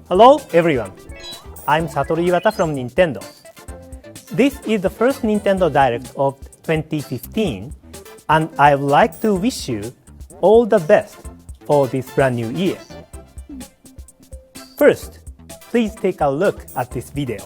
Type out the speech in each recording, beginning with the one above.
Hello everyone, I'm Satoru Iwata from Nintendo. This is the first Nintendo Direct of 2015 and I would like to wish you all the best for this brand new year. First, please take a look at this video.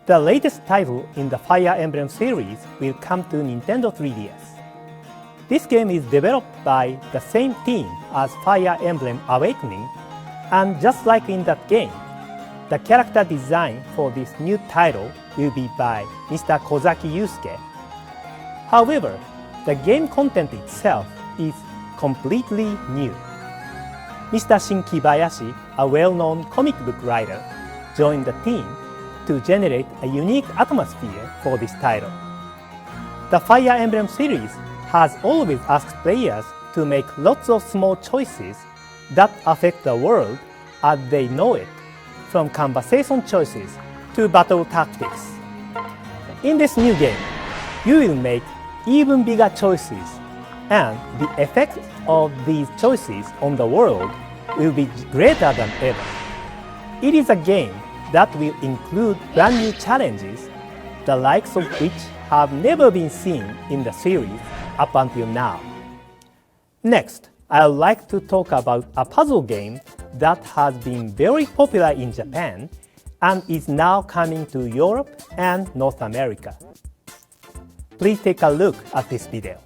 The latest title in the Fire Emblem series will come to Nintendo 3DS. This game is developed by the same team as Fire Emblem Awakening, and just like in that game, the character design for this new title will be by Mr. Kozaki Yusuke. However, the game content itself is completely new. Mr. Shin Kibayashi, a well-known comic book writer, joined the team to generate a unique atmosphere for this title. The Fire Emblem series has always asked players to make lots of small choices that affect the world as they know it, from conversation choices to battle tactics. In this new game, you will make even bigger choices, and the effect of these choices on the world will be greater than ever. It is a game that will include brand new challenges, the likes of which have never been seen in the series up until now. Next, I would like to talk about a puzzle game that has been very popular in Japan and is now coming to Europe and North America. Please take a look at this video.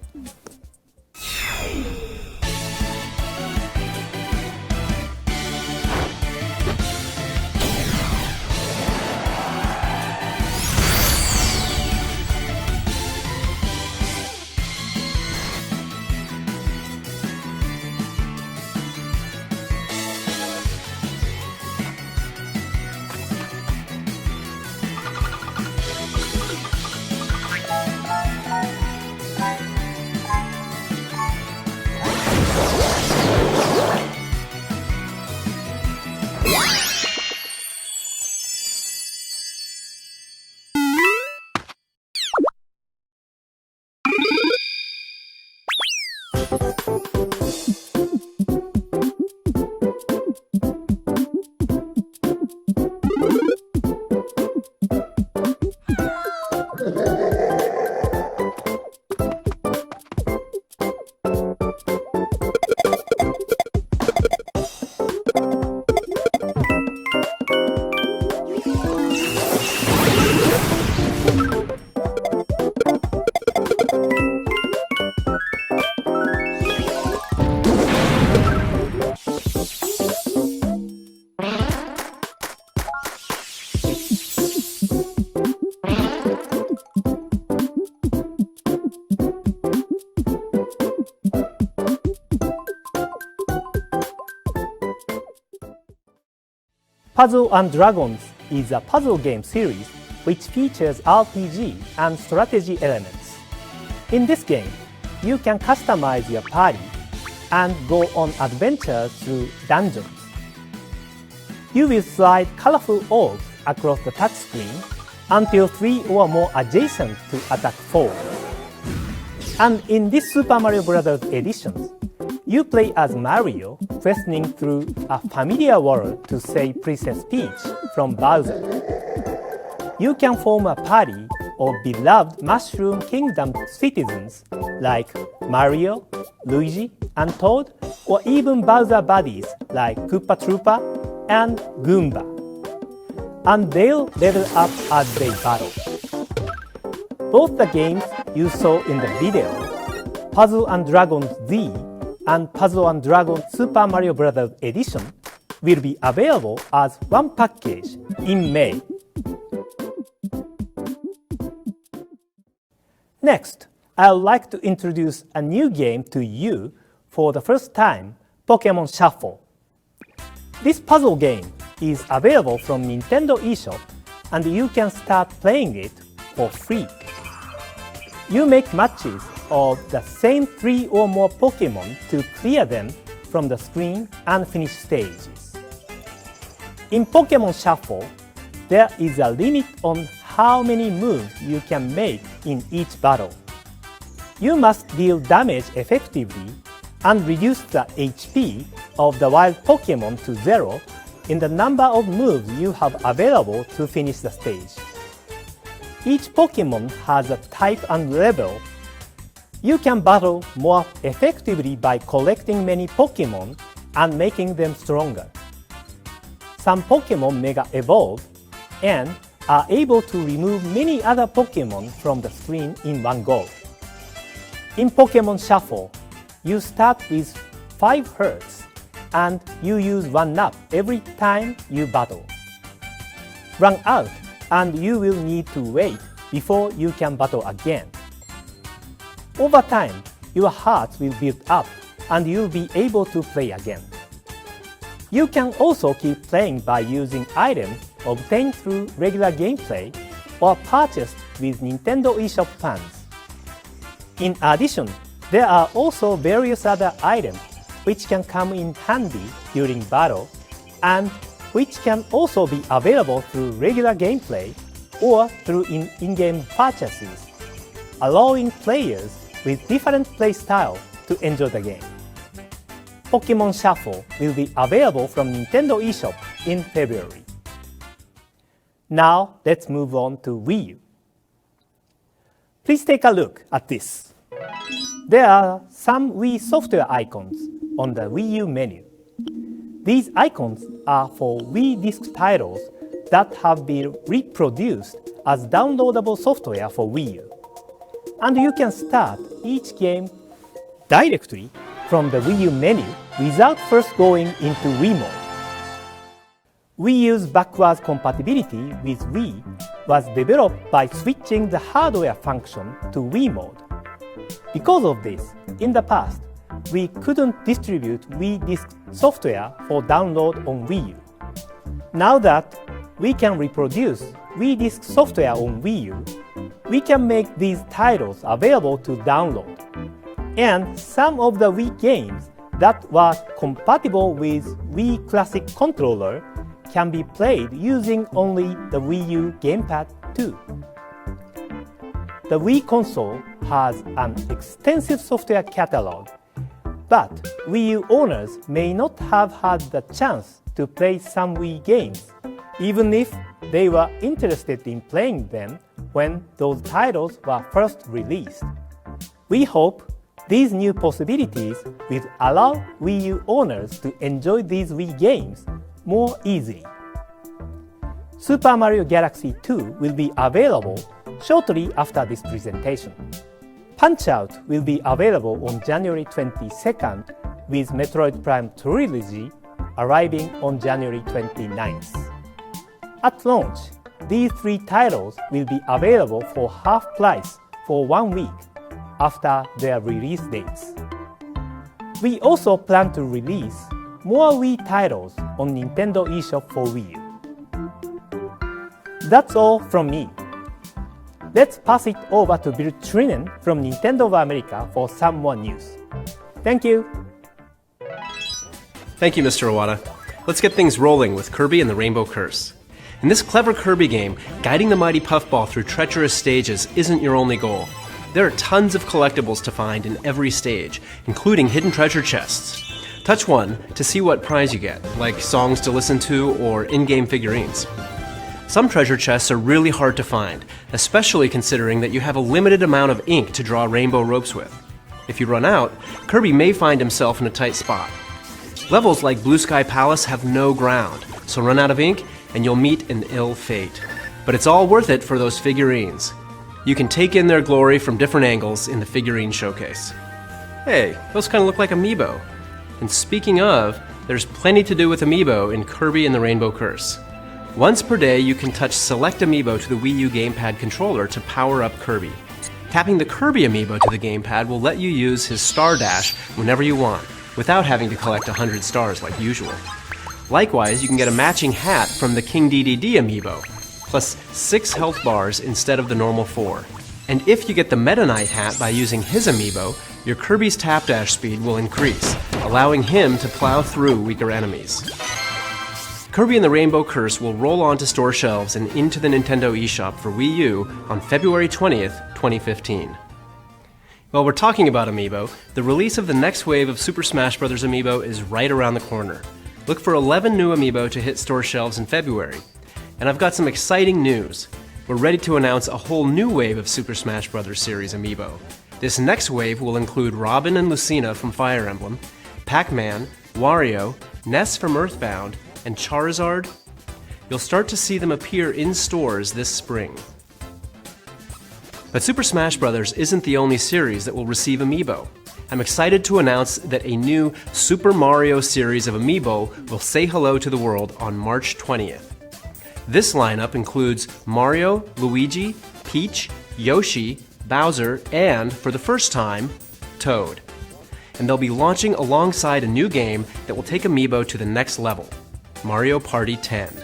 Puzzle & Dragons is a puzzle game series which features RPG and strategy elements. In this game, you can customize your party and go on adventures through dungeons. You will slide colorful orbs across the touchscreen until 3 or more adjacent to attack foes. And in this Super Mario Bros. Edition, you play as Mario, questing through a familiar world to save Princess Peach from Bowser. You can form a party of beloved Mushroom Kingdom citizens like Mario, Luigi, and Toad, or even Bowser buddies like Koopa Troopa and Goomba. And they'll level up as they battle. Both the games you saw in the video, Puzzle & Dragons Z and Puzzle & Dragons Super Mario Bros. Edition, will be available as one package in May. Next, I would like to introduce a new game to you for the first time, Pokémon Shuffle. This puzzle game is available from Nintendo eShop, and you can start playing it for free. You make matches of the same 3 or more Pokémon to clear them from the screen and finish stages. In Pokémon Shuffle, there is a limit on how many moves you can make in each battle. You must deal damage effectively and reduce the HP of the wild Pokémon to 0 in the number of moves you have available to finish the stage. Each Pokémon has a type and level. You can battle more effectively by collecting many Pokémon and making them stronger. Some Pokémon Mega Evolve and are able to remove many other Pokémon from the screen in one go. In Pokémon Shuffle, you start with 5 hearts and you use 1 up every time you battle. Run out and you will need to wait before you can battle again. Over time, your hearts will build up and you'll be able to play again. You can also keep playing by using items obtained through regular gameplay or purchased with Nintendo eShop funds. In addition, there are also various other items which can come in handy during battle and which can also be available through regular gameplay or through in-game purchases, allowing players with different play styles to enjoy the game. Pokémon Shuffle will be available from Nintendo eShop in February. Now let's move on to Wii U. Please take a look at this. There are some Wii software icons on the Wii U menu. These icons are for Wii disc titles that have been reproduced as downloadable software for Wii U. And you can start each game directly from the Wii U menu without first going into Wii mode. Wii U's backwards compatibility with Wii was developed by switching the hardware function to Wii mode. Because of this, in the past, we couldn't distribute Wii disc software for download on Wii U. Now that we can reproduce Wii disc software on Wii U, we can make these titles available to download. And some of the Wii games that were compatible with Wii Classic controller can be played using only the Wii U gamepad too. The Wii console has an extensive software catalog, but Wii U owners may not have had the chance to play some Wii games, even if they were interested in playing them when those titles were first released. We hope these new possibilities will allow Wii U owners to enjoy these Wii games more easily. Super Mario Galaxy 2 will be available shortly after this presentation. Punch-Out will be available on January 22nd, with Metroid Prime Trilogy arriving on January 29th. At launch, these 3 titles will be available for half price for 1 week after their release dates. We also plan to release more Wii titles on Nintendo eShop for Wii U. that's all from me. Let's pass it over to Bill Trinan from Nintendo of America for some more news. Thank you. Thank you, Mr. Iwata. Let's get things rolling with Kirby and the Rainbow Curse. In this clever Kirby game, guiding the mighty puffball through treacherous stages isn't your only goal. There are tons of collectibles to find in every stage, including hidden treasure chests. Touch one to see what prize you get, like songs to listen to or in-game figurines. Some treasure chests are really hard to find, especially considering that you have a limited amount of ink to draw rainbow ropes with. If you run out, Kirby may find himself in a tight spot. Levels like Blue Sky Palace have no ground, so run out of ink and you'll meet an ill fate. But it's all worth it for those figurines. You can take in their glory from different angles in the figurine showcase. Hey, those kind of look like amiibo. And speaking of, there's plenty to do with amiibo in Kirby and the Rainbow Curse. Once per day, you can touch select amiibo to the Wii U gamepad controller to power up Kirby. Tapping the Kirby amiibo to the gamepad will let you use his Star Dash whenever you want, without having to collect 100 stars like usual. Likewise, you can get a matching hat from the King DDD amiibo, plus 6 health bars instead of the normal 4. And if you get the Meta Knight hat by using his amiibo, your Kirby's tap dash speed will increase, allowing him to plow through weaker enemies. Kirby and the Rainbow Curse will roll onto store shelves and into the Nintendo eShop for Wii U on February 20th, 2015. While we're talking about amiibo, the release of the next wave of Super Smash Bros. Amiibo is right around the corner. Look for 11 new amiibo to hit store shelves in February. And I've got some exciting news. We're ready to announce a whole new wave of Super Smash Bros. Series amiibo. This next wave will include Robin and Lucina from Fire Emblem, Pac-Man, Wario, Ness from Earthbound, and Charizard. You'll start to see them appear in stores this spring. But Super Smash Bros. Isn't the only series that will receive amiibo. I'm excited to announce that a new Super Mario series of amiibo will say hello to the world on March 20th. This lineup includes Mario, Luigi, Peach, Yoshi, Bowser, and, for the first time, Toad. And they'll be launching alongside a new game that will take amiibo to the next level, Mario Party 10.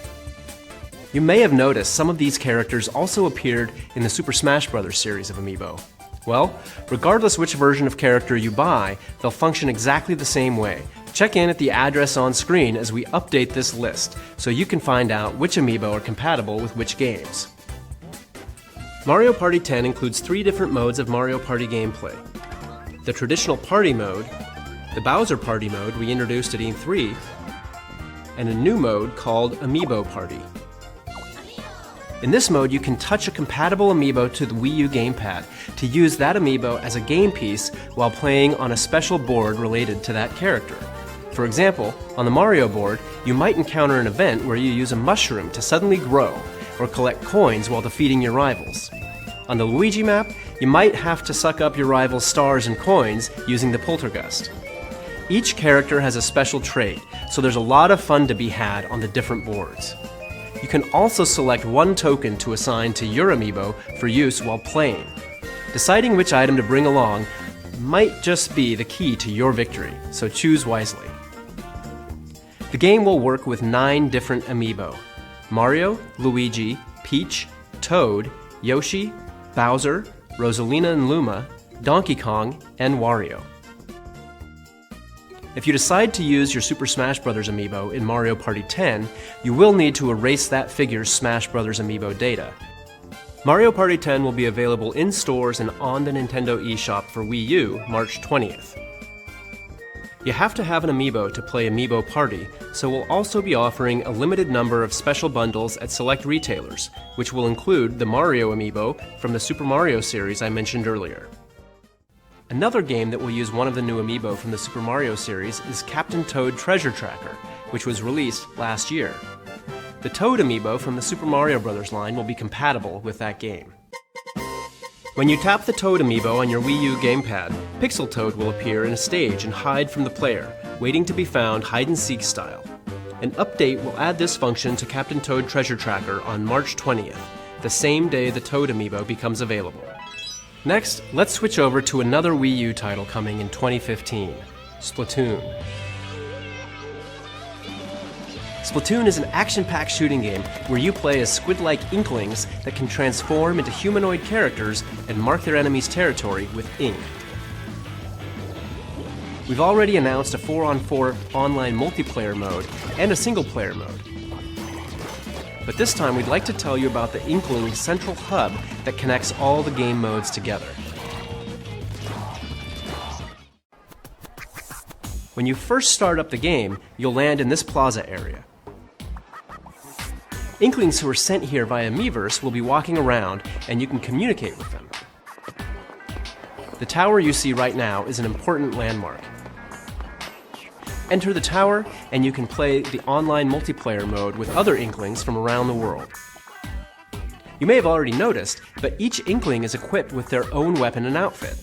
You may have noticed some of these characters also appeared in the Super Smash Bros. Series of amiibo. Well, regardless which version of character you buy, they'll function exactly the same way. Check in at the address on screen as we update this list, so you can find out which amiibo are compatible with which games. Mario Party 10 includes 3 different modes of Mario Party gameplay. The traditional party mode, the Bowser Party mode we introduced at E3, and a new mode called Amiibo Party. In this mode, you can touch a compatible amiibo to the Wii U gamepad to use that amiibo as a game piece while playing on a special board related to that character. For example, on the Mario board, you might encounter an event where you use a mushroom to suddenly grow or collect coins while defeating your rivals. On the Luigi map, you might have to suck up your rival's stars and coins using the Poltergust. Each character has a special trait, so there's a lot of fun to be had on the different boards. You can also select one token to assign to your amiibo for use while playing. Deciding which item to bring along might just be the key to your victory, so choose wisely. The game will work with 9 different amiibo: Mario, Luigi, Peach, Toad, Yoshi, Bowser, Rosalina and Luma, Donkey Kong, and Wario. If you decide to use your Super Smash Bros. Amiibo in Mario Party 10, you will need to erase that figure's Smash Bros. Amiibo data. Mario Party 10 will be available in stores and on the Nintendo eShop for Wii U March 20th. You have to have an amiibo to play Amiibo Party, so we'll also be offering a limited number of special bundles at select retailers, which will include the Mario amiibo from the Super Mario series I mentioned earlier. Another game that will use one of the new amiibo from the Super Mario series is Captain Toad Treasure Tracker, which was released last year. The Toad amiibo from the Super Mario Bros. Line will be compatible with that game. When you tap the Toad amiibo on your Wii U gamepad, Pixel Toad will appear in a stage and hide from the player, waiting to be found hide-and-seek style. An update will add this function to Captain Toad Treasure Tracker on March 20th, the same day the Toad amiibo becomes available. Next, let's switch over to another Wii U title coming in 2015, Splatoon. Splatoon is an action-packed shooting game where you play as squid-like inklings that can transform into humanoid characters and mark their enemies' territory with ink. We've already announced a 4-on-4 online multiplayer mode and a single-player mode. But this time we'd like to tell you about the Inkling central hub that connects all the game modes together. When you first start up the game, you'll land in this plaza area. Inklings who are sent here via Miiverse will be walking around, and you can communicate with them. The tower you see right now is an important landmark. Enter the tower, and you can play the online multiplayer mode with other Inklings from around the world. You may have already noticed, but each Inkling is equipped with their own weapon and outfit.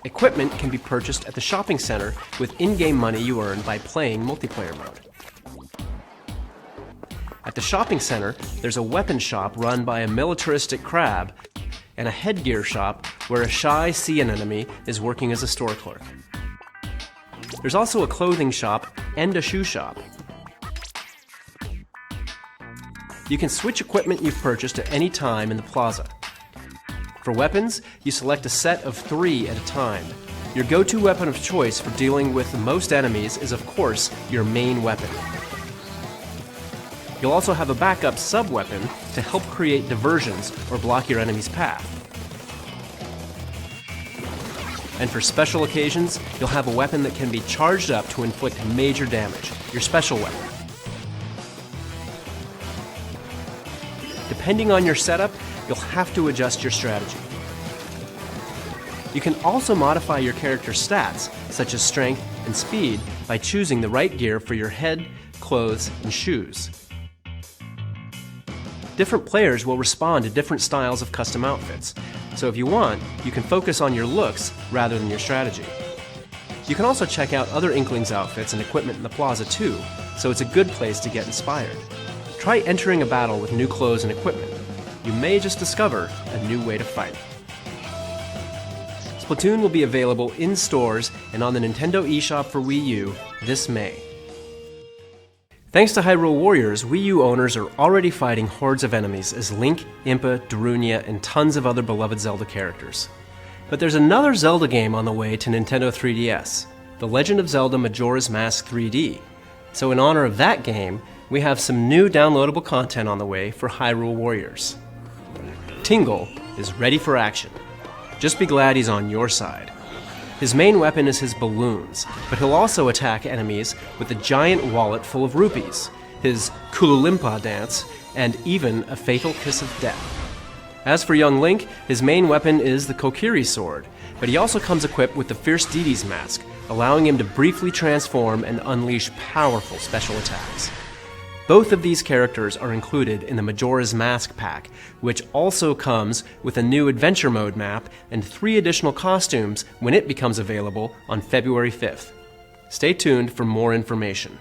Equipment can be purchased at the shopping center with in-game money you earn by playing multiplayer mode. At the shopping center, there's a weapon shop run by a militaristic crab and a headgear shop where a shy sea anemone is working as a store clerk. There's also a clothing shop and a shoe shop. You can switch equipment you've purchased at any time in the plaza. For weapons, you select a set of 3 at a time. Your go-to weapon of choice for dealing with the most enemies is, of course, your main weapon. You'll also have a backup sub-weapon to help create diversions or block your enemy's path. And for special occasions, you'll have a weapon that can be charged up to inflict major damage, your special weapon. Depending on your setup, you'll have to adjust your strategy. You can also modify your character's stats, such as strength and speed, by choosing the right gear for your head, clothes, and shoes. Different players will respond to different styles of custom outfits, so if you want, you can focus on your looks rather than your strategy. You can also check out other Inklings outfits and equipment in the plaza too, so it's a good place to get inspired. Try entering a battle with new clothes and equipment. You may just discover a new way to fight. Splatoon will be available in stores and on the Nintendo eShop for Wii U this May. Thanks to Hyrule Warriors, Wii U owners are already fighting hordes of enemies as Link, Impa, Darunia, and tons of other beloved Zelda characters. But there's another Zelda game on the way to Nintendo 3DS, The Legend of Zelda Majora's Mask 3D. So in honor of that game, we have some new downloadable content on the way for Hyrule Warriors. Tingle is ready for action. Just be glad he's on your side. His main weapon is his balloons, but he'll also attack enemies with a giant wallet full of rupees, his Kululimpa dance, and even a fatal kiss of death. As for young Link, his main weapon is the Kokiri sword, but he also comes equipped with the Fierce Deity's mask, allowing him to briefly transform and unleash powerful special attacks. Both of these characters are included in the Majora's Mask pack, which also comes with a new Adventure Mode map and 3 additional costumes when it becomes available on February 5th. Stay tuned for more information.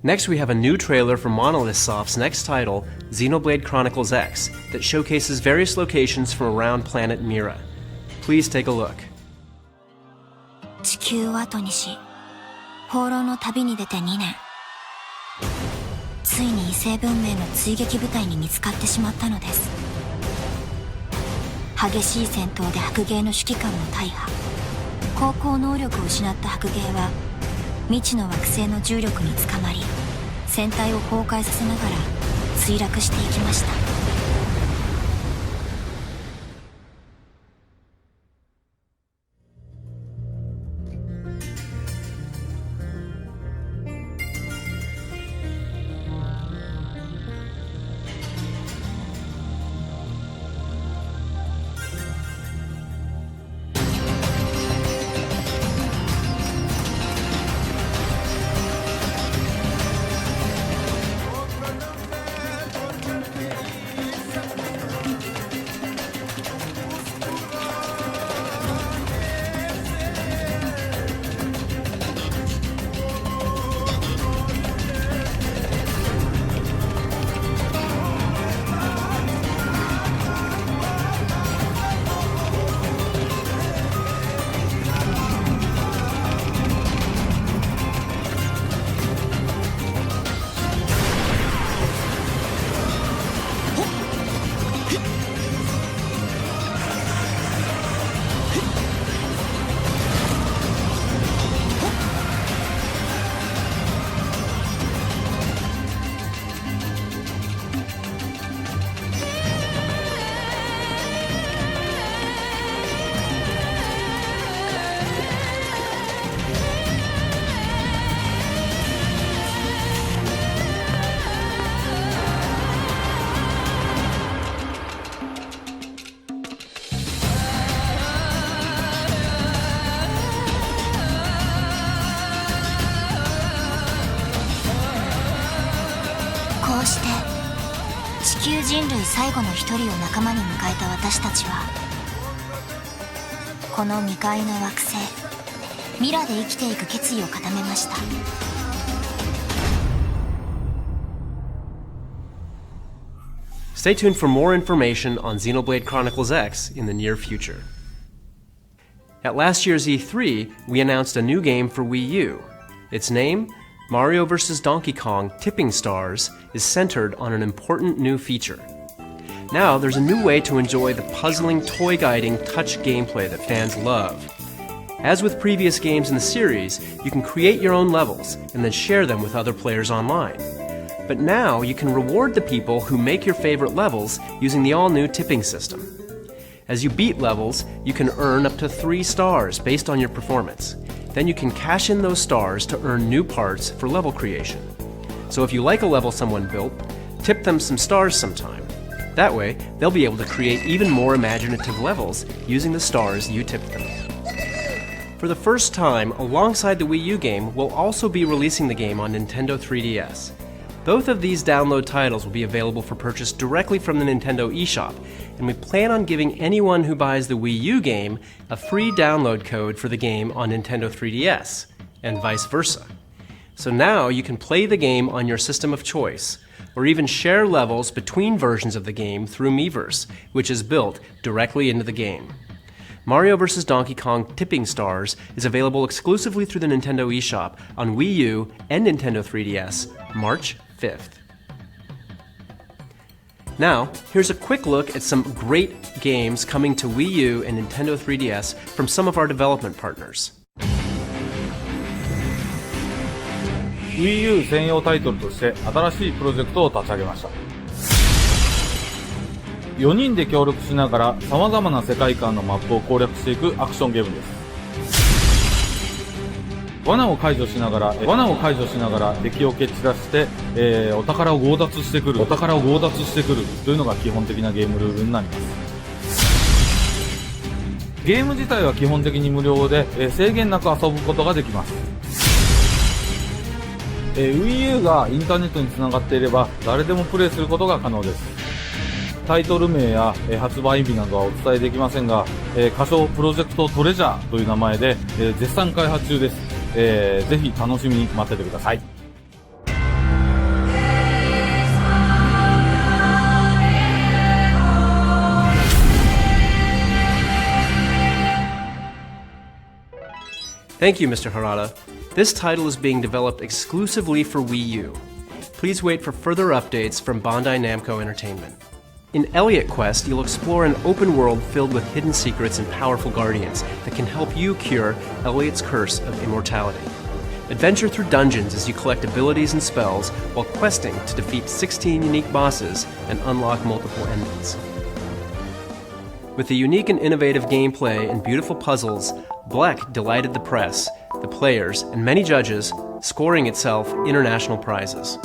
Next, we have a new trailer for Monolith Soft's next title, Xenoblade Chronicles X, that showcases various locations from around planet Mira. Please take a look. 地球を後にし、放浪の旅に出て2年。ついに異星文明の追撃部隊に見つかってしまったのです。激しい戦闘で白芸の指揮官も大破。航行能力を失った白芸は未知の惑星の重力につかまり、船体を崩壊させながら墜落していきました。うして地球人類最後の一人を仲間に迎えた私たちは、この未開の惑星ミラで生きていく決意を固めました。Stay tuned for more information on Xenoblade Chronicles X in the near future. At last year's E3, we announced a new game for Wii U. Its name, Mario vs. Donkey Kong Tipping Stars, is centered on an important new feature. Now there's a new way to enjoy the puzzling, toy-guiding touch gameplay that fans love. As with previous games in the series, you can create your own levels and then share them with other players online. But now you can reward the people who make your favorite levels using the all-new tipping system. As you beat levels, you can earn up to 3 stars based on your performance. Then you can cash in those stars to earn new parts for level creation. So if you like a level someone built, tip them some stars sometime. That way, they'll be able to create even more imaginative levels using the stars you tipped them. For the first time, alongside the Wii U game, we'll also be releasing the game on Nintendo 3DS. Both of these download titles will be available for purchase directly from the Nintendo eShop, and we plan on giving anyone who buys the Wii U game a free download code for the game on Nintendo 3DS, and vice versa. So now you can play the game on your system of choice, or even share levels between versions of the game through Miiverse, which is built directly into the game. Mario vs. Donkey Kong Tipping Stars is available exclusively through the Nintendo eShop on Wii U and Nintendo 3DS, March 5th. Now, here's a quick look at some great games coming to Wii U and Nintendo 3DS from some of our development partners. Wii U 専用タイトルとして新しいプロジェクトを立ち上げました。4人で協力しながら様々な世界観のマップを攻略していくアクションゲームです。罠を解除しながら敵を蹴散らして、お宝を強奪してくるというのが基本的なゲームルールになります。ゲーム自体は基本的に無料で、制限なく遊ぶことができます。Wii U がインターネットにつながっていれば誰でもプレイすることが可能です。タイトル名や発売日などはお伝えできませんが、仮称プロジェクトトレジャーという名前で絶賛開発中です。ぜひ楽しみに待っててください。Thank you, Mr. Harada. This title is being developed exclusively for Wii U. Please wait for further updates from Bandai Namco Entertainment. In Elliot Quest, you'll explore an open world filled with hidden secrets and powerful guardians that can help you cure Elliot's curse of immortality. Adventure through dungeons as you collect abilities and spells while questing to defeat 16 unique bosses and unlock multiple endings. With the unique and innovative gameplay and beautiful puzzles, Blek delighted the press, the players, and many judges, scoring itself international prizes.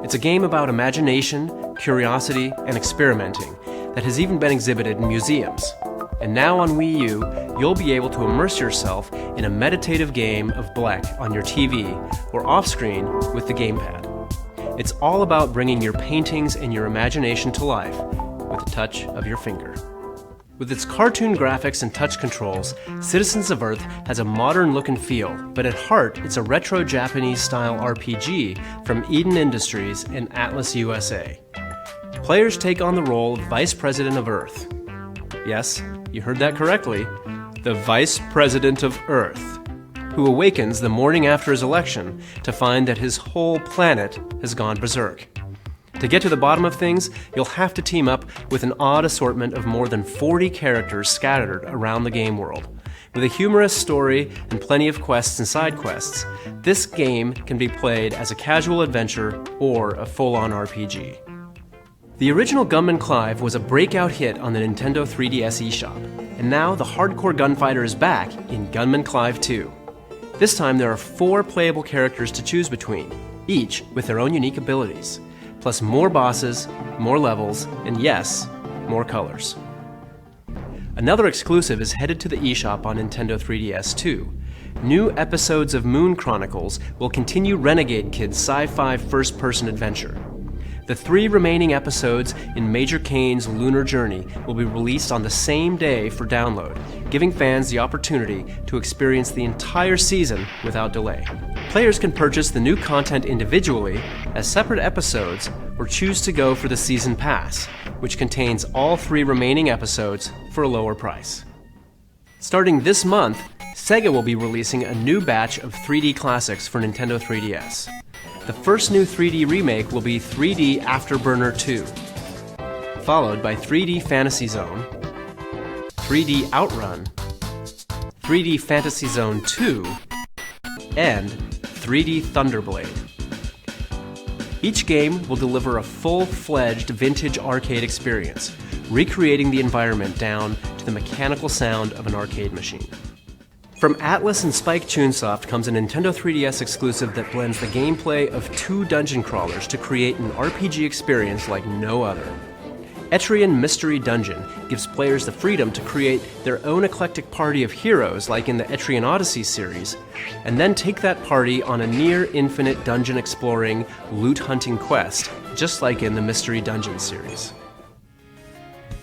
It's a game about imagination, curiosity, and experimenting that has even been exhibited in museums. And now on Wii U, you'll be able to immerse yourself in a meditative game of Blek on your TV or off-screen with the gamepad. It's all about bringing your paintings and your imagination to life with a touch of your finger. With its cartoon graphics and touch controls, Citizens of Earth has a modern look and feel, but at heart it's a retro Japanese-style RPG from Eden Industries and Atlas USA. Players take on the role of Vice President of Earth. Yes, you heard that correctly, the Vice President of Earth, who awakens the morning after his election to find that his whole planet has gone berserk. To get to the bottom of things, you'll have to team up with an odd assortment of more than 40 characters scattered around the game world. With a humorous story and plenty of quests and side quests, this game can be played as a casual adventure or a full-on RPG. The original Gunman Clive was a breakout hit on the Nintendo 3DS eShop, and now the hardcore gunfighter is back in Gunman Clive 2. This time there are 4 playable characters to choose between, each with their own unique abilities, plus more bosses, more levels, and yes, more colors. Another exclusive is headed to the eShop on Nintendo 3DS too. New episodes of Moon Chronicles will continue Renegade Kid's sci-fi first-person adventure. The 3 remaining episodes in Major Kane's Lunar Journey will be released on the same day for download, giving fans the opportunity to experience the entire season without delay. Players can purchase the new content individually as separate episodes or choose to go for the Season Pass, which contains all 3 remaining episodes for a lower price. Starting this month, SEGA will be releasing a new batch of 3D classics for Nintendo 3DS. The first new 3D remake will be 3D Afterburner 2, followed by 3D Fantasy Zone, 3D Outrun, 3D Fantasy Zone 2, and 3D Thunderblade. Each game will deliver a full-fledged vintage arcade experience, recreating the environment down to the mechanical sound of an arcade machine. From Atlas and Spike Chunsoft comes a Nintendo 3DS exclusive that blends the gameplay of 2 dungeon crawlers to create an RPG experience like no other. Etrian Mystery Dungeon gives players the freedom to create their own eclectic party of heroes like in the Etrian Odyssey series, and then take that party on a near-infinite dungeon-exploring, loot-hunting quest, just like in the Mystery Dungeon series.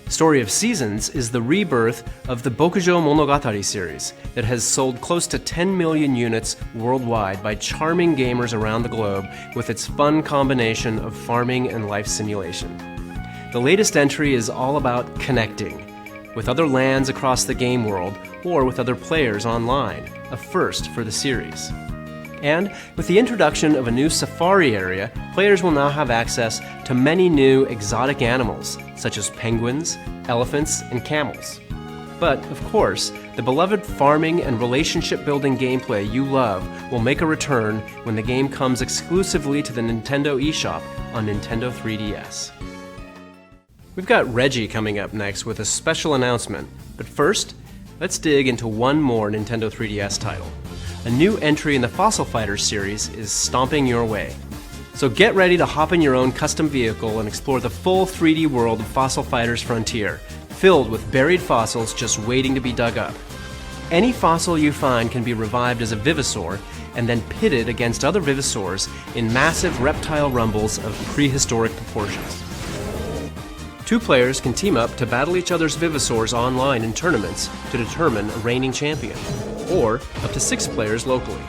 Story of Seasons is the rebirth of the Bokujo Monogatari series that has sold close to 10 million units worldwide by charming gamers around the globe with its fun combination of farming and life simulation. The latest entry is all about connecting with other lands across the game world or with other players online, a first for the series. And with the introduction of a new safari area, players will now have access to many new exotic animals, such as penguins, elephants, and camels. But, of course, the beloved farming and relationship-building gameplay you love will make a return when the game comes exclusively to the Nintendo eShop on Nintendo 3DS. We've got Reggie coming up next with a special announcement, but first, let's dig into one more Nintendo 3DS title. A new entry in the Fossil Fighters series is stomping your way. So get ready to hop in your own custom vehicle and explore the full 3D world of Fossil Fighters Frontier, filled with buried fossils just waiting to be dug up. Any fossil you find can be revived as a Vivisaur and then pitted against other Vivisaurs in massive reptile rumbles of prehistoric proportions. 2 players can team up to battle each other's Vivisaurs online in tournaments to determine a reigning champion, or up to 6 players locally.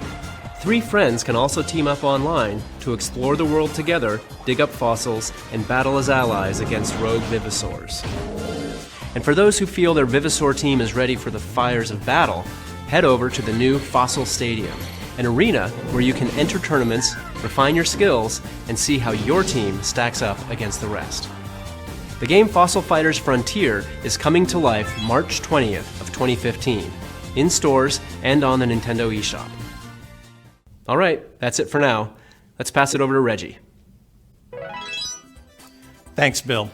3 friends can also team up online to explore the world together, dig up fossils, and battle as allies against rogue Vivisaurs. And for those who feel their Vivisaur team is ready for the fires of battle, head over to the new Fossil Stadium, an arena where you can enter tournaments, refine your skills, and see how your team stacks up against the rest. The game Fossil Fighters Frontier is coming to life March 20th of 2015, in stores and on the Nintendo eShop. Alright, that's it for now. Let's pass it over to Reggie. Thanks, Bill.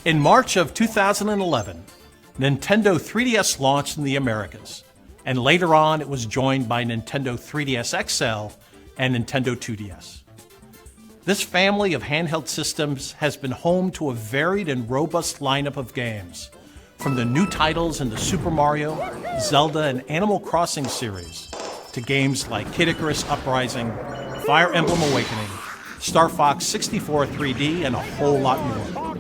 In March of 2011, Nintendo 3DS launched in the Americas, and later on it was joined by Nintendo 3DS XL and Nintendo 2DS. This family of handheld systems has been home to a varied and robust lineup of games, from the new titles in the Super Mario, Zelda, and Animal Crossing series, to games like Kid Icarus Uprising, Fire Emblem Awakening, Star Fox 64 3D, and a whole lot more.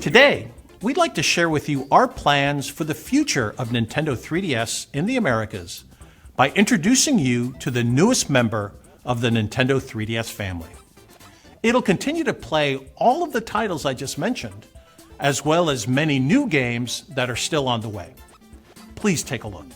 Today, we'd like to share with you our plans for the future of Nintendo 3DS in the Americas by introducing you to the newest member of the Nintendo 3DS family. It'll continue to play all of the titles I just mentioned, as well as many new games that are still on the way. Please take a look.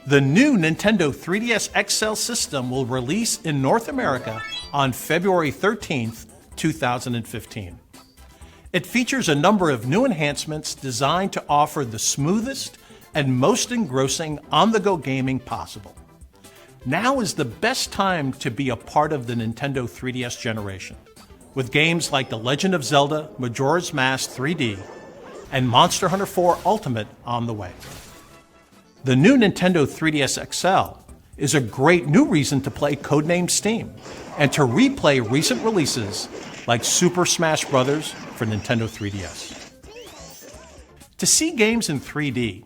The new Nintendo 3DS XL system will release in North America on February 13th, 2015. It features a number of new enhancements designed to offer the smoothest and most engrossing on-the-go gaming possible. Now is the best time to be a part of the Nintendo 3DS generation, with games like The Legend of Zelda, Majora's Mask 3D, and Monster Hunter 4 Ultimate on the way. The new Nintendo 3DS XL is a great new reason to play Codename S.T.E.A.M. and to replay recent releases like Super Smash Bros. For Nintendo 3DS. To see games in 3D,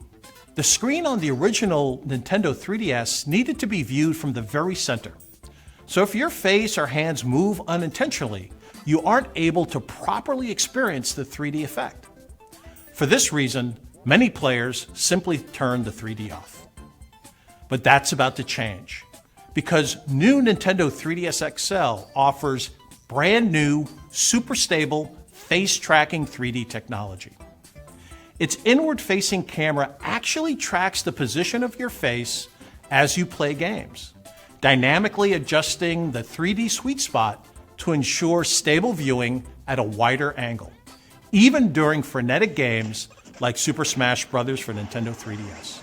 the screen on the original Nintendo 3DS needed to be viewed from the very center. So if your face or hands move unintentionally, you aren't able to properly experience the 3D effect. For this reason, many players simply turn the 3D off. But that's about to change, because new Nintendo 3DS XL offers brand new, super stable, face-tracking 3D technology. Its inward-facing camera actually tracks the position of your face as you play games, dynamically adjusting the 3D sweet spot to ensure stable viewing at a wider angle, even during frenetic games like Super Smash Bros. For Nintendo 3DS.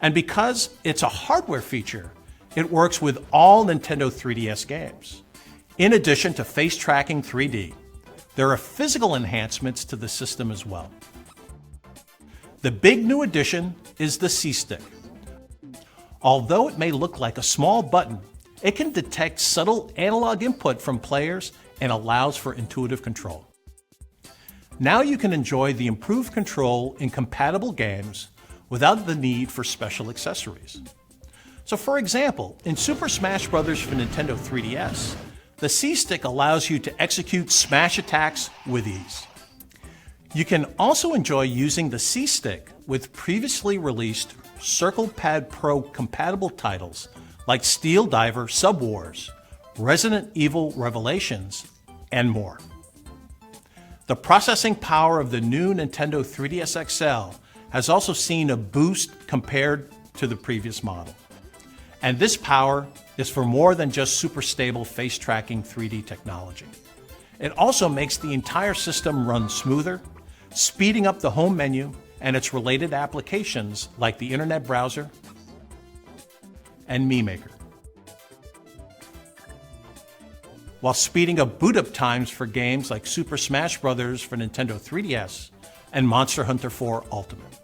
And because it's a hardware feature, it works with all Nintendo 3DS games. In addition to face-tracking 3D, there are physical enhancements to the system as well. The big new addition is the C-Stick. Although it may look like a small button, it can detect subtle analog input from players and allows for intuitive control. Now you can enjoy the improved control in compatible games without the need for special accessories. So for example, in Super Smash Bros. For Nintendo 3DS, the C-Stick allows you to execute smash attacks with ease. You can also enjoy using the C-Stick with previously released Circle Pad Pro compatible titles like Steel Diver Sub-Wars, Resident Evil Revelations, and more. The processing power of the new Nintendo 3DS XL has also seen a boost compared to the previous model. And this power is for more than just super stable face-tracking 3D technology. It also makes the entire system run smoother, speeding up the home menu and its related applications like the internet browser and Mii Maker, while speeding up boot-up times for games like Super Smash Bros. For Nintendo 3DS and Monster Hunter 4 Ultimate.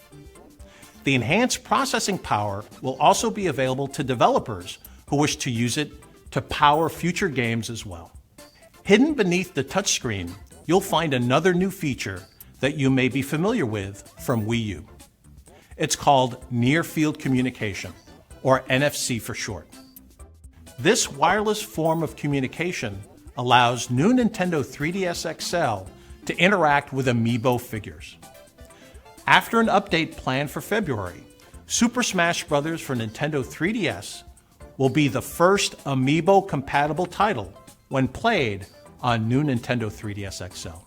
The enhanced processing power will also be available to developers who wish to use it to power future games as well. Hidden beneath the touchscreen, you'll find another new feature that you may be familiar with from Wii U. It's called Near Field Communication, or NFC for short. This wireless form of communication allows new Nintendo 3DS XL to interact with amiibo figures. After an update planned for February, Super Smash Bros. For Nintendo 3DS will be the first amiibo-compatible title when played on new Nintendo 3DS XL.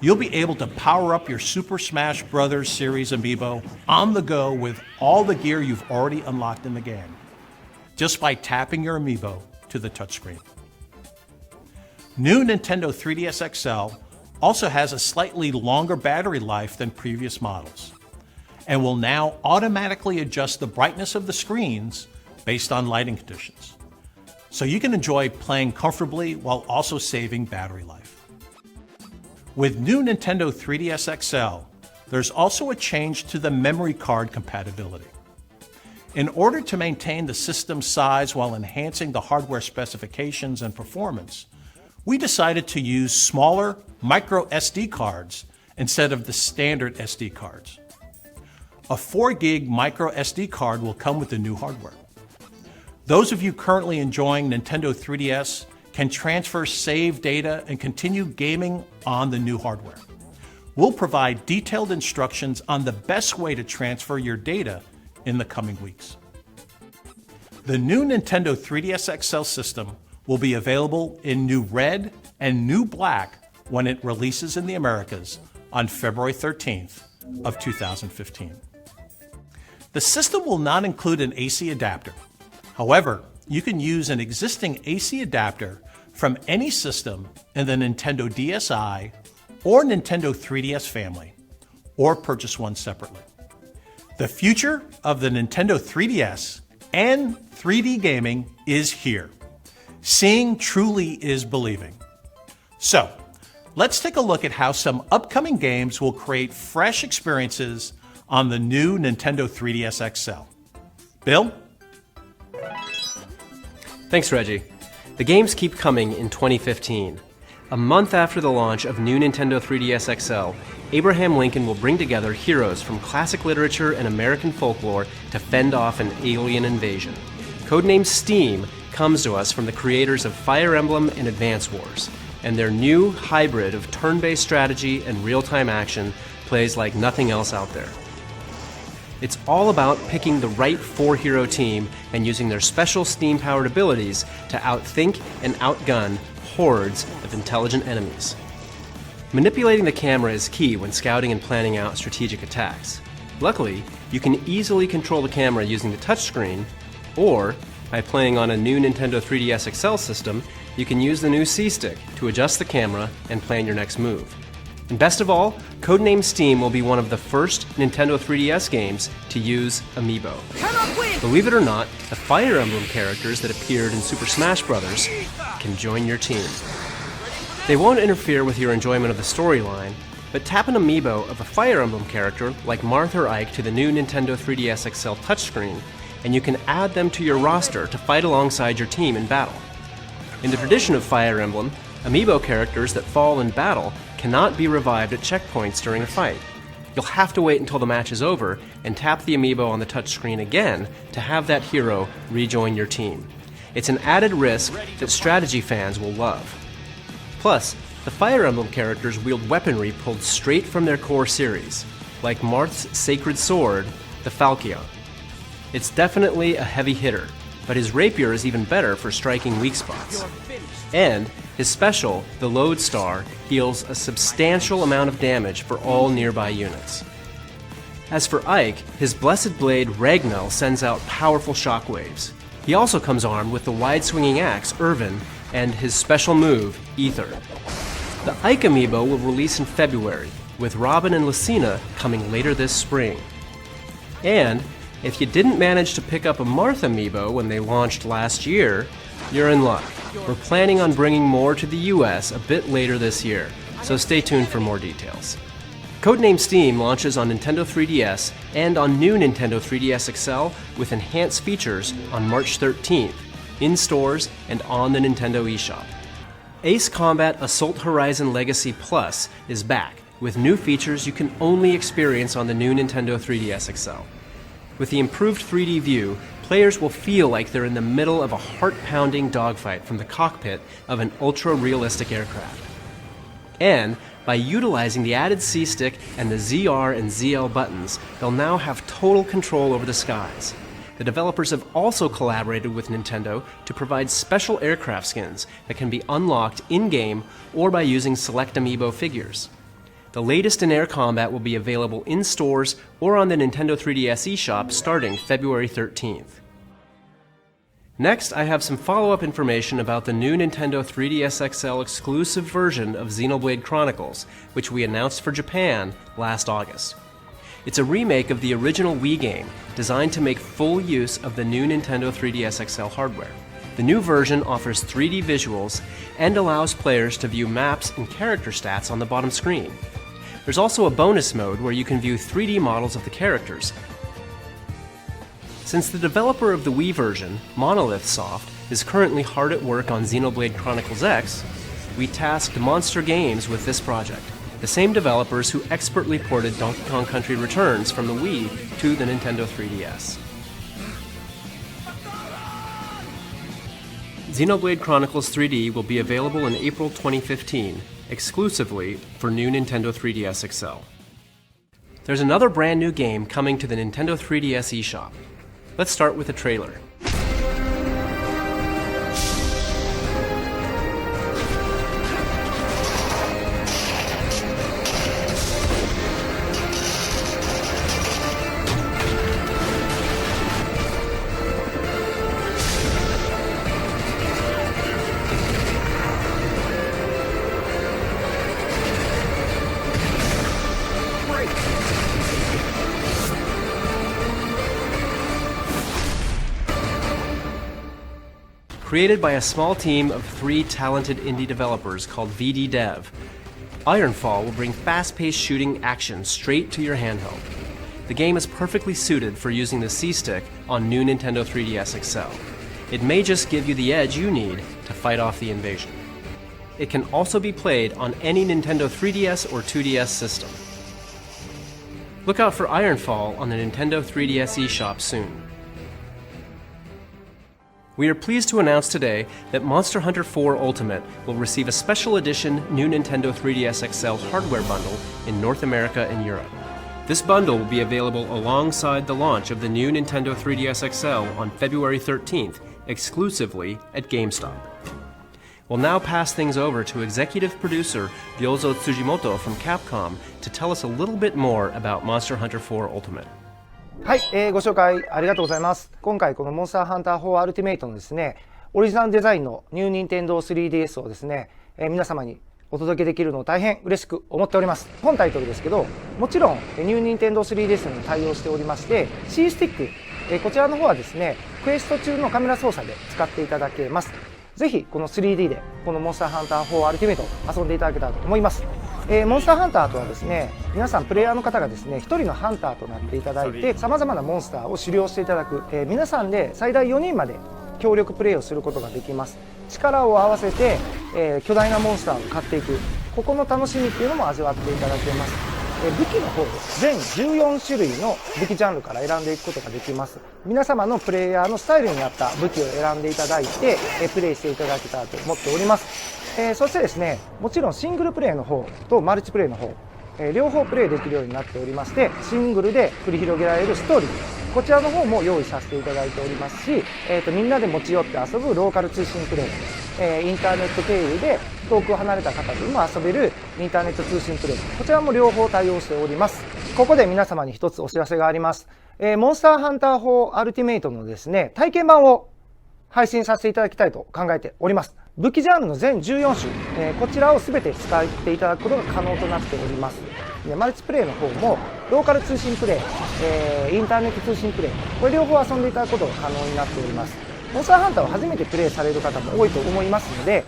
You'll be able to power up your Super Smash Bros. Series amiibo on the go with all the gear you've already unlocked in the game, just by tapping your amiibo to the touchscreen. New Nintendo 3DS XL also has a slightly longer battery life than previous models, and will now automatically adjust the brightness of the screens based on lighting conditions, so you can enjoy playing comfortably while also saving battery life. With new Nintendo 3DS XL, there's also a change to the memory card compatibility. In order to maintain the system's size while enhancing the hardware specifications and performance, we decided to use smaller micro SD cards instead of the standard SD cards. A 4 gig micro SD card will come with the new hardware. Those of you currently enjoying Nintendo 3DS can transfer saved data and continue gaming on the new hardware. We'll provide detailed instructions on the best way to transfer your data in the coming weeks. The new Nintendo 3DS XL system will be available in new red and new black when it releases in the Americas on February 13th of 2015. The system will not include an AC adapter. However, you can use an existing AC adapter from any system in the Nintendo DSi or Nintendo 3DS family, or purchase one separately. The future of the Nintendo 3DS and 3D gaming is here. Seeing truly is believing. So, let's take a look at how some upcoming games will create fresh experiences on the new Nintendo 3DS XL. Bill? Thanks, Reggie. The games keep coming in 2015. A month after the launch of new Nintendo 3DS XL, Abraham Lincoln will bring together heroes from classic literature and American folklore to fend off an alien invasion. Codenamed S.T.E.A.M comes to us from the creators of Fire Emblem and Advance Wars, and their new hybrid of turn-based strategy and real-time action plays like nothing else out there. It's all about picking the right 4-hero team and using their special steam-powered abilities to outthink and outgun hordes of intelligent enemies. Manipulating the camera is key when scouting and planning out strategic attacks. Luckily, you can easily control the camera using the touchscreen, or by playing on a new Nintendo 3DS XL system, you can use the new C-Stick to adjust the camera and plan your next move. And best of all, codenamed S.T.E.A.M will be one of the first Nintendo 3DS games to use amiibo. Believe it or not, the Fire Emblem characters that appeared in Super Smash Bros. Can join your team. They won't interfere with your enjoyment of the storyline, but tap an amiibo of a Fire Emblem character like Marth or Ike to the new Nintendo 3DS XL touchscreen, and you can add them to your roster to fight alongside your team in battle. In the tradition of Fire Emblem, amiibo characters that fall in battle cannot be revived at checkpoints during a fight. You'll have to wait until the match is over and tap the amiibo on the touchscreen again to have that hero rejoin your team. It's an added risk that strategy fans will love. Plus, the Fire Emblem characters wield weaponry pulled straight from their core series, like Marth's sacred sword, the Falchion. It's definitely a heavy hitter, but his rapier is even better for striking weak spots. And his special, the Lodestar, deals a substantial amount of damage for all nearby units. As for Ike, his blessed blade Ragnell sends out powerful shockwaves. He also comes armed with the wide-swinging axe Irvin and his special move, Ether. The Ike amiibo will release in February, with Robin and Lucina coming later this spring. And if you didn't manage to pick up a Marth amiibo when they launched last year, you're in luck. We're planning on bringing more to the US a bit later this year, so stay tuned for more details. Codenamed S.T.E.A.M launches on Nintendo 3DS and on new Nintendo 3DS XL with enhanced features on March 13th, in stores and on the Nintendo eShop. Ace Combat Assault Horizon Legacy Plus is back with new features you can only experience on the new Nintendo 3DS XL. With the improved 3D view, players will feel like they're in the middle of a heart-pounding dogfight from the cockpit of an ultra-realistic aircraft. And by utilizing the added C-Stick and the ZR and ZL buttons, they'll now have total control over the skies. The developers have also collaborated with Nintendo to provide special aircraft skins that can be unlocked in-game or by using select amiibo figures. The latest in air combat will be available in stores or on the Nintendo 3DS eShop starting February 13th. Next, I have some follow-up information about the new Nintendo 3DS XL exclusive version of Xenoblade Chronicles, which we announced for Japan last August. It's a remake of the original Wii game, designed to make full use of the new Nintendo 3DS XL hardware. The new version offers 3D visuals and allows players to view maps and character stats on the bottom screen. There's also a bonus mode where you can view 3D models of the characters. Since the developer of the Wii version, Monolith Soft, is currently hard at work on Xenoblade Chronicles X, we tasked Monster Games with this project, the same developers who expertly ported Donkey Kong Country Returns from the Wii to the Nintendo 3DS. Xenoblade Chronicles 3D will be available in April 2015, exclusively for new Nintendo 3DS XL. There's another brand new game coming to the Nintendo 3DS eShop. Let's start with a trailer. Created by a small team of 3 talented indie developers called VD Dev, IronFall will bring fast-paced shooting action straight to your handheld. The game is perfectly suited for using the C-Stick on new Nintendo 3DS XL. It may just give you the edge you need to fight off the invasion. It can also be played on any Nintendo 3DS or 2DS system. Look out for IronFall on the Nintendo 3DS eShop soon. We are pleased to announce today that Monster Hunter 4 Ultimate will receive a special edition new Nintendo 3DS XL hardware bundle in North America and Europe. This bundle will be available alongside the launch of the new Nintendo 3DS XL on February 13th, exclusively at GameStop. We'll now pass things over to executive producer Ryozo Tsujimoto from Capcom to tell us a little bit more about Monster Hunter 4 Ultimate. はい、ご紹介ありがとうございます。今回このモンスターハンター4アルティメイトのですね、オリジナルデザインのニューニンテンドー 3DS をですね、皆様にお届けできるのを大変嬉しく思っております。本タイトルですけど、もちろんニューニンテンドー 3DS に対応しておりまして、C スティック、こちらの方はですね、クエスト中のカメラ操作で使っていただけます。ぜひこの 3D でこのモンスターハンター4アルティメイト遊んでいただけたらと思います。モンスターハンターとはですね、皆さんプレイヤーの方がですね、1人のハンターとなっていただいて、様々なモンスターを狩猟していただく、皆さんで最大4人まで協力プレイをすることができます。力を合わせて、巨大なモンスターを狩っていく、ここの楽しみっていうのも味わっていただけます。武器の方で全14種類の武器ジャンルから選んでいくことができます。皆様のプレイヤーのスタイルに合った武器を選んでいただいて、プレイしていただけたらと思っております。そしてですね、もちろんシングルプレイの方とマルチプレイの方、両方プレイできるようになっておりまして、シングルで繰り広げられるストーリー、こちらの方も用意させていただいておりますし、みんなで持ち寄って遊ぶローカル通信プレイ、インターネット経由で遠く離れた方でも遊べるインターネット通信プレイ、こちらも両方対応しております。ここで皆様に一つお知らせがあります。モンスターハンター4アルティメイトのですね、体験版を配信させていただきたいと考えております。武器ジャンルの全14種、こちらを全て使っていただくことが可能となっております。マルチプレイの方もローカル通信プレイ、インターネット通信プレイ、これ両方遊んでいただくことが可能になっております。モンスターハンターを初めてプレイされる方も多いと思いますので、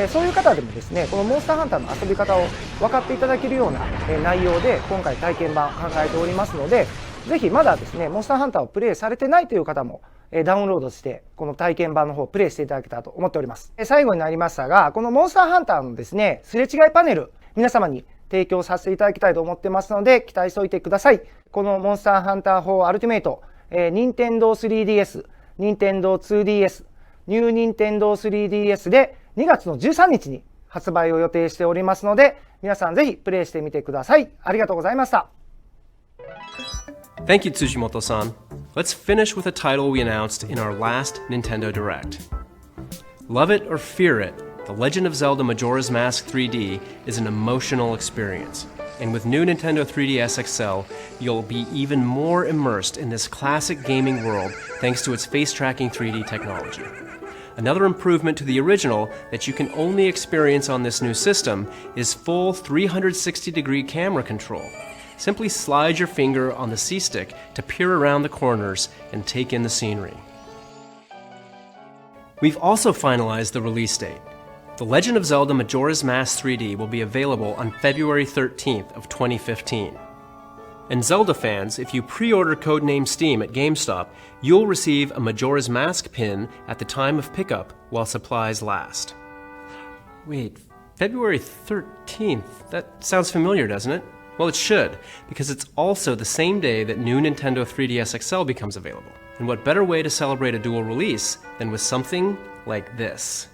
そういう方でもですね、このモンスターハンターの遊び方を分かっていただけるような内容で今回体験版考えておりますので、ぜひまだですね、モンスターハンターをプレイされてないという方もダウンロードしてこの体験版の方をプレイしていただけたらと思っております。最後になりましたが、このモンスターハンターのですね、すれ違いパネル、皆様に提供させていただきたいと思ってますので、期待しておいてください。このモンスターハンター4アルティメイト、任天堂 3DS、任天堂 2DS、ニュー任天堂 3DS で2月の13日に発売を予定しておりますので、皆さんぜひプレイしてみてください。ありがとうございました。Thank you, Tsujimoto-san. Let's finish with a title we announced in our last Nintendo Direct. Love it or fear it, The Legend of Zelda Majora's Mask 3D is an emotional experience. And with new Nintendo 3DS XL, you'll be even more immersed in this classic gaming world thanks to its face-tracking 3D technology. Another improvement to the original that you can only experience on this new system is full 360-degree camera control. Simply slide your finger on the C-stick to peer around the corners and take in the scenery. We've also finalized the release date. The Legend of Zelda Majora's Mask 3D will be available on February 13th of 2015. And Zelda fans, if you pre-order Codename Steam at GameStop, you'll receive a Majora's Mask pin at the time of pickup while supplies last. Wait, February 13th? That sounds familiar, doesn't it? Well, it should, because it's also the same day that new Nintendo 3DS XL becomes available. And what better way to celebrate a dual release than with something like this?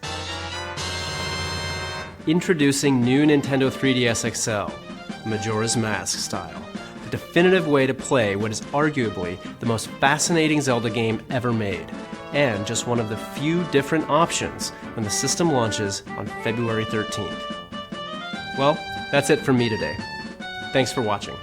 Introducing new Nintendo 3DS XL, Majora's Mask style. The definitive way to play what is arguably the most fascinating Zelda game ever made, and just one of the few different options when the system launches on February 13th. Well, that's it from me today. Thanks for watching.